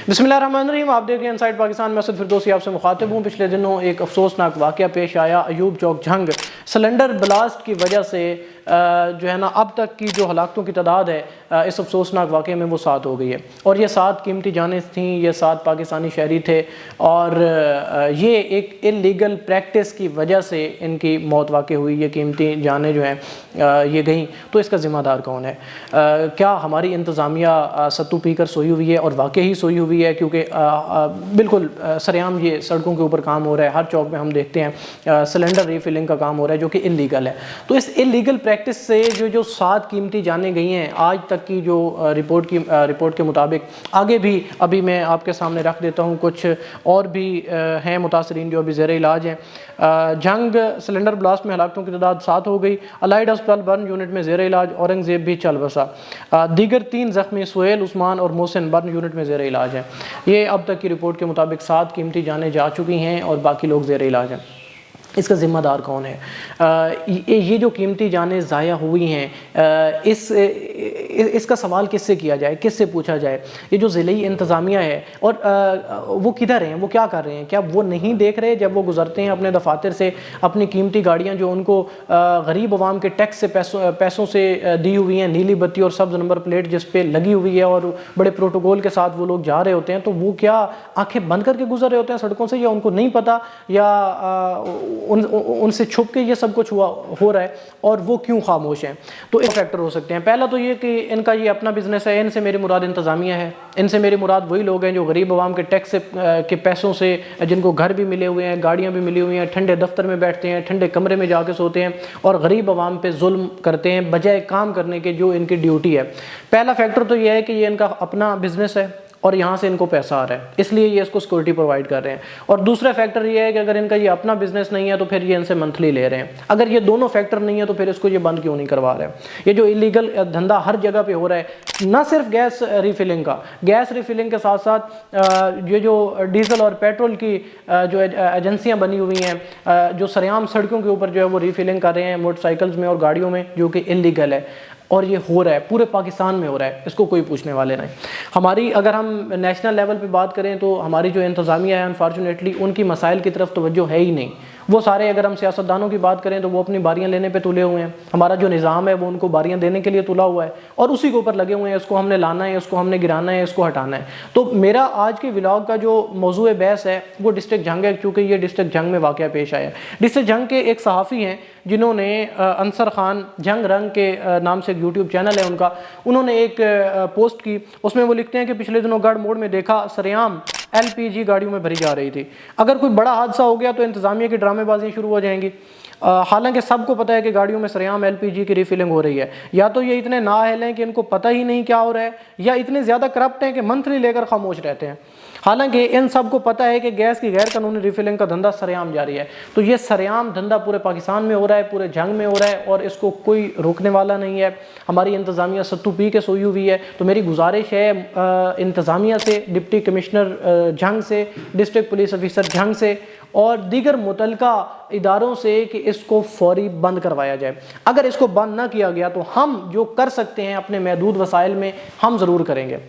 बिस्मिल्लाहिर्रहमानिर्रहीम। आप देख रहे हैं इनसाइड पाकिस्तान। मैं असद फिरदौसी आपसे मुखातिब हूँ। पिछले दिनों एक अफसोसनाक वाक़या पेश आया। अयूब चौक झंग सिलेंडर ब्लास्ट की वजह से जो है ना, अब तक की जो हलाकतों की तादाद है इस अफसोसनाक वाक़े में वो 7 हो गई है। और ये 7 कीमती जानें थीं, ये 7 पाकिस्तानी शहरी थे और ये एक इल्लीगल प्रैक्टिस की वजह से इनकी मौत वाक़ हुई। ये कीमती जानें जो हैं ये गईं, तो इसका ज़िम्मेदार कौन है? क्या हमारी इंतज़ामिया सत्तू पी कर सोई हुई है? और वाकई ही सोई हुई है, क्योंकि बिल्कुल सरेआम ये सड़कों के ऊपर काम हो रहा है। हर चौक में हम देखते हैं सिलेंडर रीफिलिंग का काम हो रहा है, जो कि इल्लीगल है। तो इस इल्लीगल प्रैक्टिस से जो 7 कीमती जानें गई हैं आज तक की जो रिपोर्ट के मुताबिक, आगे भी अभी मैं आपके सामने रख देता हूँ, कुछ और भी हैं मुतासरीन जो अभी ज़ेर इलाज हैं। जंग सिलेंडर ब्लास्ट में हलाकतों की तादाद 7 हो गई। अलाइड अस्पताल बर्न यूनिट में ज़ेर इलाज औरंगज़ेब भी चल बसा। दीगर 3 ज़ख्मी सुहेल, उस्मान और मोहसिन बर्न यूनिट में ज़ेर इलाज हैं। ये अब तक की रिपोर्ट के मुताबिक 7 कीमती जानें जा चुकी हैं और बाकी लोग ज़ेर इलाज हैं। इसका ज़िम्मेदार कौन है? ये जो कीमती जानें ज़ाया हुई हैं, इसका सवाल किससे किया जाए, किससे पूछा जाए? ये जो ज़िली इंतज़ामिया है, और वो किधर हैं, वो क्या कर रहे हैं? क्या वो नहीं देख रहे जब वो गुज़रते हैं अपने दफातर से, अपनी कीमती गाड़ियाँ जो उनको गरीब अवाम के टैक्स से पैसों से दी हुई हैं, नीली बत्ती और सब्ज़ नंबर प्लेट जिस पे लगी हुई है, और बड़े प्रोटोकॉल के साथ वो लोग जा रहे होते हैं, तो वो क्या आंखें बंद करके गुजर रहे होते हैं सड़कों से, या उनको नहीं पता, या उनसे छुप के ये सब कुछ हो रहा है, और वो क्यों खामोश हैं? तो एक फैक्टर हो सकते हैं। पहला तो ये कि इनका ये अपना बिजनेस है। इनसे मेरी मुराद इंतज़ामिया है। इनसे मेरी मुराद वही लोग हैं जो गरीब आवाम के टैक्स के पैसों से, जिनको घर भी मिले हुए हैं, गाड़ियाँ भी मिली हुई हैं, ठंडे दफ्तर में बैठते हैं, ठंडे कमरे में जाके सोते हैं और गरीब आवाम पे जुल्म करते हैं बजाय काम करने के जो इनकी ड्यूटी है। पहला फैक्टर तो ये है कि ये इनका अपना बिजनेस है और यहाँ से इनको पैसा आ रहा है, इसलिए ये इसको सिक्योरिटी प्रोवाइड कर रहे हैं। और दूसरा फैक्टर ये है कि अगर इनका ये अपना बिजनेस नहीं है तो फिर ये इनसे मंथली ले रहे हैं। अगर ये दोनों फैक्टर नहीं है तो फिर इसको ये बंद क्यों नहीं करवा रहे हैं? ये जो इलीगल धंधा हर जगह पे हो रहा है, ना सिर्फ गैस रिफिलिंग का, गैस रिफिलिंग के साथ साथ ये जो डीजल और पेट्रोल की जो एजेंसियाँ बनी हुई हैं, जो सरेआम सड़कों के ऊपर जो है वो रिफिलिंग कर रहे हैं मोटरसाइकिल्स में और गाड़ियों में, जो कि इलीगल है। और ये हो रहा है, पूरे पाकिस्तान में हो रहा है, इसको कोई पूछने वाले नहीं। हमारी अगर हम नेशनल लेवल पे बात करें तो हमारी जो इंतज़ामिया है, अनफॉर्चुनेटली उनकी मसाइल की तरफ तवज्जो है ही नहीं। वो सारे, अगर हम सियासतदानों की बात करें तो वो अपनी बारियां लेने पे तुले हुए हैं। हमारा जो निज़ाम है वो उनको बारियां देने के लिए तुला हुआ है और उसी के ऊपर लगे हुए हैं, इसको हमने लाना है, इसको हमने गिराना है, इसको हटाना है। तो मेरा आज के व्लॉग का जो मौजूए बहस है वो डिस्ट्रिक्ट जंग है, क्योंकि ये डिस्ट्रिक्ट जंग में वाक़या पेश आया। डिस्ट्रिक्ट जंग के एक सहाफ़ी हैं जिन्होंने अंसर खान जंग रंग के नाम से एक यूट्यूब चैनल है उनका, उन्होंने एक पोस्ट की। उसमें वो लिखते हैं कि पिछले दिनों गढ़ मोड़ में देखा सरेआम LPG गाड़ियों में भरी जा रही थी। अगर कोई बड़ा हादसा हो गया तो इंतज़ामिया की ड्रामेबाजी शुरू हो जाएंगी। हालांकि सबको पता है कि गाड़ियों में सरेआम LPG की रिफिलिंग हो रही है। या तो ये इतने नाअहल हैं कि इनको पता ही नहीं क्या हो रहा है, या इतने ज़्यादा करप्ट हैं कि मंथली लेकर खामोश रहते हैं। हालांकि इन सबको पता है कि गैस की गैर कानूनी रिफिलिंग का धंधा सरेआम जारी है। तो ये सरेआम धंधा पूरे पाकिस्तान में हो रहा है, पूरे जंग में हो रहा है, और इसको कोई रोकने वाला नहीं है। हमारी इंतज़ामिया सत्तू पी के सोई हुई है। तो मेरी गुजारिश है इंतज़ामिया से, डिप्टी कमिश्नर जंग से, डिस्ट्रिक्ट पुलिस ऑफिसर जंग से और दीगर मुतलका इदारों से कि इसको फौरी बंद करवाया जाए। अगर इसको बंद ना किया गया तो हम जो कर सकते हैं अपने महदूद वसाइल में हम ज़रूर करेंगे।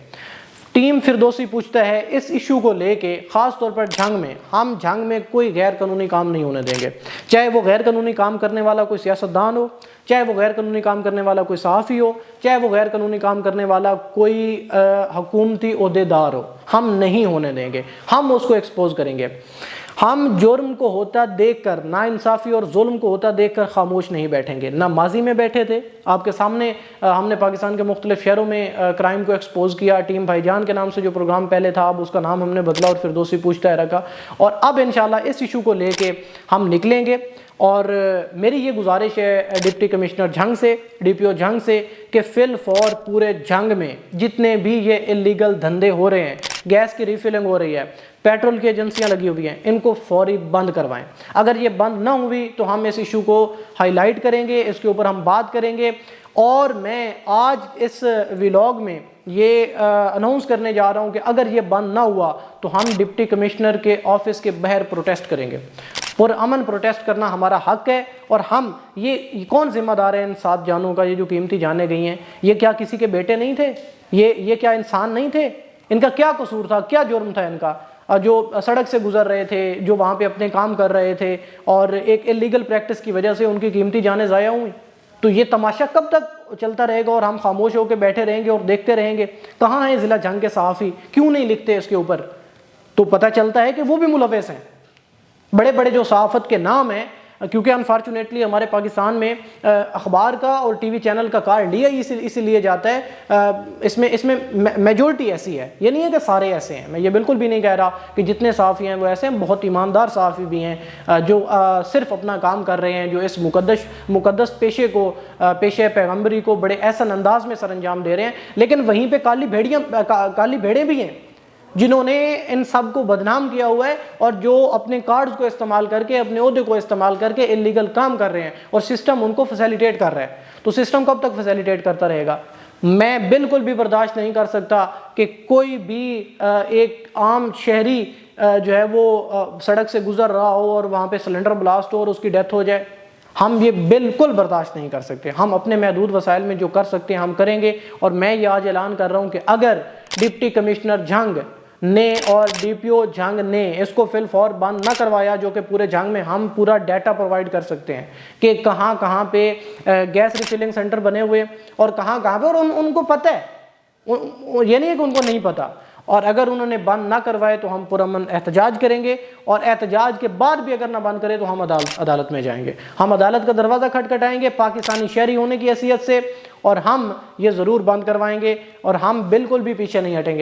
टीम फिरदौसी पूछता है इस इशू को लेके, ख़ास तौर पर जंग में, हम जंग में कोई गैर कानूनी काम नहीं होने देंगे। चाहे वो गैर कानूनी काम करने वाला कोई सियासतदान हो, चाहे वो गैर कानूनी काम करने वाला कोई सहाफ़ी हो, चाहे वो गैर कानूनी काम करने वाला कोई हुकूमती ओहदेदार हो, हम नहीं होने देंगे। हम उसको एक्सपोज करेंगे। हम जुर्म को होता देखकर, नाइंसाफ़ी और जुल्म को होता देखकर खामोश नहीं बैठेंगे। ना माजी में बैठे थे, आपके सामने हमने पाकिस्तान के मुख्तलिफ शहरों में क्राइम को एक्सपोज किया। टीम भाईजान के नाम से जो प्रोग्राम पहले था, अब उसका नाम हमने बदला और फिरदौसी पूछता है रखा। और अब इंशाल्लाह इस इशू को लेके हम निकलेंगे। और मेरी ये गुजारिश है डिप्टी कमिश्नर जंग से, DPO जंग से, कि फिल फॉर पूरे जंग में जितने भी ये इलीगल धंधे हो रहे हैं, गैस की रिफिलिंग हो रही है, पेट्रोल की एजेंसियां लगी हुई हैं, इनको फौरी बंद करवाएं। अगर ये बंद ना हुई तो हम इस इशू को हाईलाइट करेंगे, इसके ऊपर हम बात करेंगे। और मैं आज इस व्लॉग में ये अनाउंस करने जा रहा हूँ कि अगर ये बंद ना हुआ तो हम डिप्टी कमिश्नर के ऑफिस के बाहर प्रोटेस्ट करेंगे। पुरअमन प्रोटेस्ट करना हमारा हक है। और हम ये कौन जिम्मेदार है इन 7 जानों का? ये जो कीमती जानें गई हैं, ये क्या किसी के बेटे नहीं थे? ये क्या इंसान नहीं थे? ان کا کیا قصور تھا، کیا جرم تھا ان کا؟ جو سڑک سے گزر رہے تھے، جو وہاں پہ اپنے کام کر رہے تھے، اور ایک اللیگل پریکٹس کی وجہ سے ان کی قیمتی جانیں ضائع ہوئیں۔ تو یہ تماشا کب تک چلتا رہے گا اور ہم خاموش ہو کے بیٹھے رہیں گے اور دیکھتے رہیں گے؟ کہاں ہیں ضلع جھنگ کے صحافی؟ کیوں نہیں لکھتے اس کے اوپر؟ تو پتہ چلتا ہے کہ وہ بھی ملوث ہیں۔ بڑے بڑے جو صحافت کے نام ہیں، کیونکہ انفارچونیٹلی ہمارے پاکستان میں اخبار کا اور ٹی وی چینل کا کارڈ لیا اسی لیے جاتا ہے، اس میں میجورٹی ایسی ہے، یہ نہیں ہے کہ سارے ایسے ہیں، میں یہ بالکل بھی نہیں کہہ رہا کہ جتنے صحافی ہیں وہ ایسے ہیں، بہت ایماندار صحافی بھی ہیں جو صرف اپنا کام کر رہے ہیں، جو اس مقدس پیشے کو، پیشے پیغمبری کو بڑے احسن انداز میں سر انجام دے رہے ہیں۔ لیکن وہیں پہ کالی بھیڑیں بھی ہیں جنہوں نے ان سب کو بدنام کیا ہوا ہے، اور جو اپنے کارڈز کو استعمال کر کے، اپنے عہدے کو استعمال کر کے اللیگل کام کر رہے ہیں، اور سسٹم ان کو فیسیلیٹیٹ کر رہا ہے۔ تو سسٹم کب تک فیسیلیٹیٹ کرتا رہے گا؟ میں بالکل بھی برداشت نہیں کر سکتا کہ کوئی بھی ایک عام شہری جو ہے وہ سڑک سے گزر رہا ہو اور وہاں پہ سلنڈر بلاسٹ ہو اور اس کی ڈیتھ ہو جائے۔ ہم یہ بالکل برداشت نہیں کر سکتے۔ ہم اپنے محدود وسائل میں جو کر سکتے ہیں ہم کریں گے، اور میں یہ آج اعلان کر رہا ہوں کہ اگر ڈپٹی کمشنر جھنگ نے اور ڈی پی او جھنگ نے اس کو فی الفور بند نہ کروایا، جو کہ پورے جھنگ میں ہم پورا ڈیٹا پرووائڈ کر سکتے ہیں کہ کہاں کہاں پہ گیس ریفلنگ سینٹر بنے ہوئے اور کہاں کہاں پہ، اور ان کو پتہ ہے، یہ نہیں ہے کہ ان کو نہیں پتہ، اور اگر انہوں نے بند نہ کروائے تو ہم پرامن احتجاج کریں گے، اور احتجاج کے بعد بھی اگر نہ بند کرے تو ہم عدالت میں جائیں گے، ہم عدالت کا دروازہ کھٹکھٹائیں گے پاکستانی شہری ہونے کی حیثیت سے، اور ہم یہ ضرور بند کروائیں گے، اور ہم بالکل بھی پیچھے نہیں ہٹیں گے۔